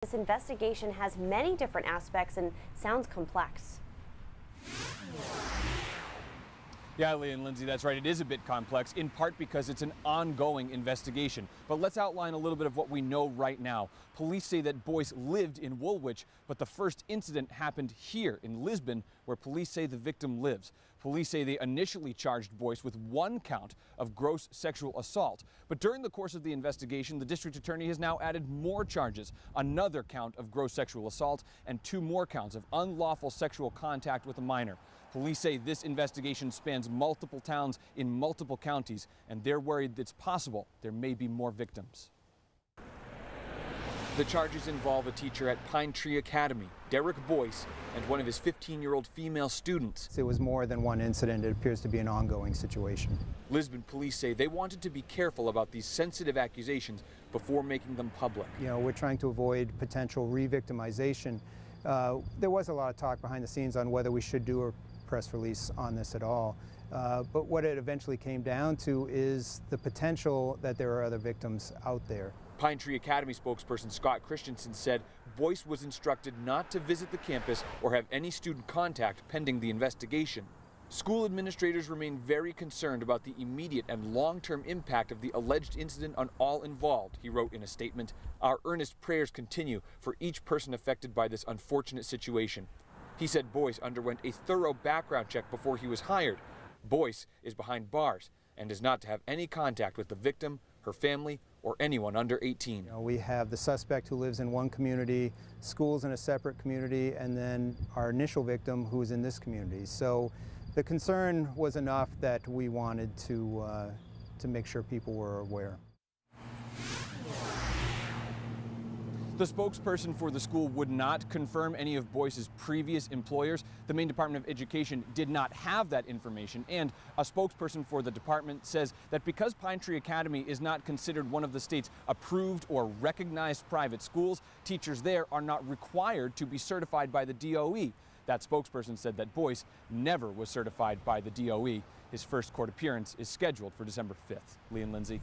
This investigation has many different aspects and sounds complex. Yeah, Lee and Lindsay, that's right. It is a bit complex, in part because it's an ongoing investigation. But let's outline a little bit of what we know right now. Police say that Boyce lived in Woolwich, but the first incident happened here in Lisbon, where police say the victim lives. Police say they initially charged Boyce with one count of gross sexual assault. But during the course of the investigation, the district attorney has now added more charges, another count of gross sexual assault and 2 more counts of unlawful sexual contact with a minor. Police say this investigation spans multiple towns in multiple counties, and they're worried it's possible there may be more victims. The charges involve a teacher at Pine Tree Academy, Derek Boyce, and one of his 15-year-old female students. It was more than one incident. It appears to be an ongoing situation. Lisbon police say they wanted to be careful about these sensitive accusations before making them public. We're trying to avoid potential re-victimization. There was a lot of talk behind the scenes on whether we should do a press release on this at all. But what it eventually came down to is the potential that there are other victims out there. Pine Tree Academy spokesperson Scott Christensen said Boyce was instructed not to visit the campus or have any student contact pending the investigation. School administrators remain very concerned about the immediate and long-term impact of the alleged incident on all involved, he wrote in a statement. Our earnest prayers continue for each person affected by this unfortunate situation. He said Boyce underwent a thorough background check before he was hired. Boyce is behind bars and is not to have any contact with the victim, her family, or anyone under 18. We have the suspect who lives in one community, schools in a separate community, and then our initial victim who is in this community. So the concern was enough that we wanted to make sure people were aware. The spokesperson for the school would not confirm any of Boyce's previous employers. The Maine Department of Education did not have that information, and a spokesperson for the department says that because Pine Tree Academy is not considered one of the state's approved or recognized private schools, teachers there are not required to be certified by the DOE. That spokesperson said that Boyce never was certified by the DOE. His first court appearance is scheduled for December 5th. Lee and Lindsay.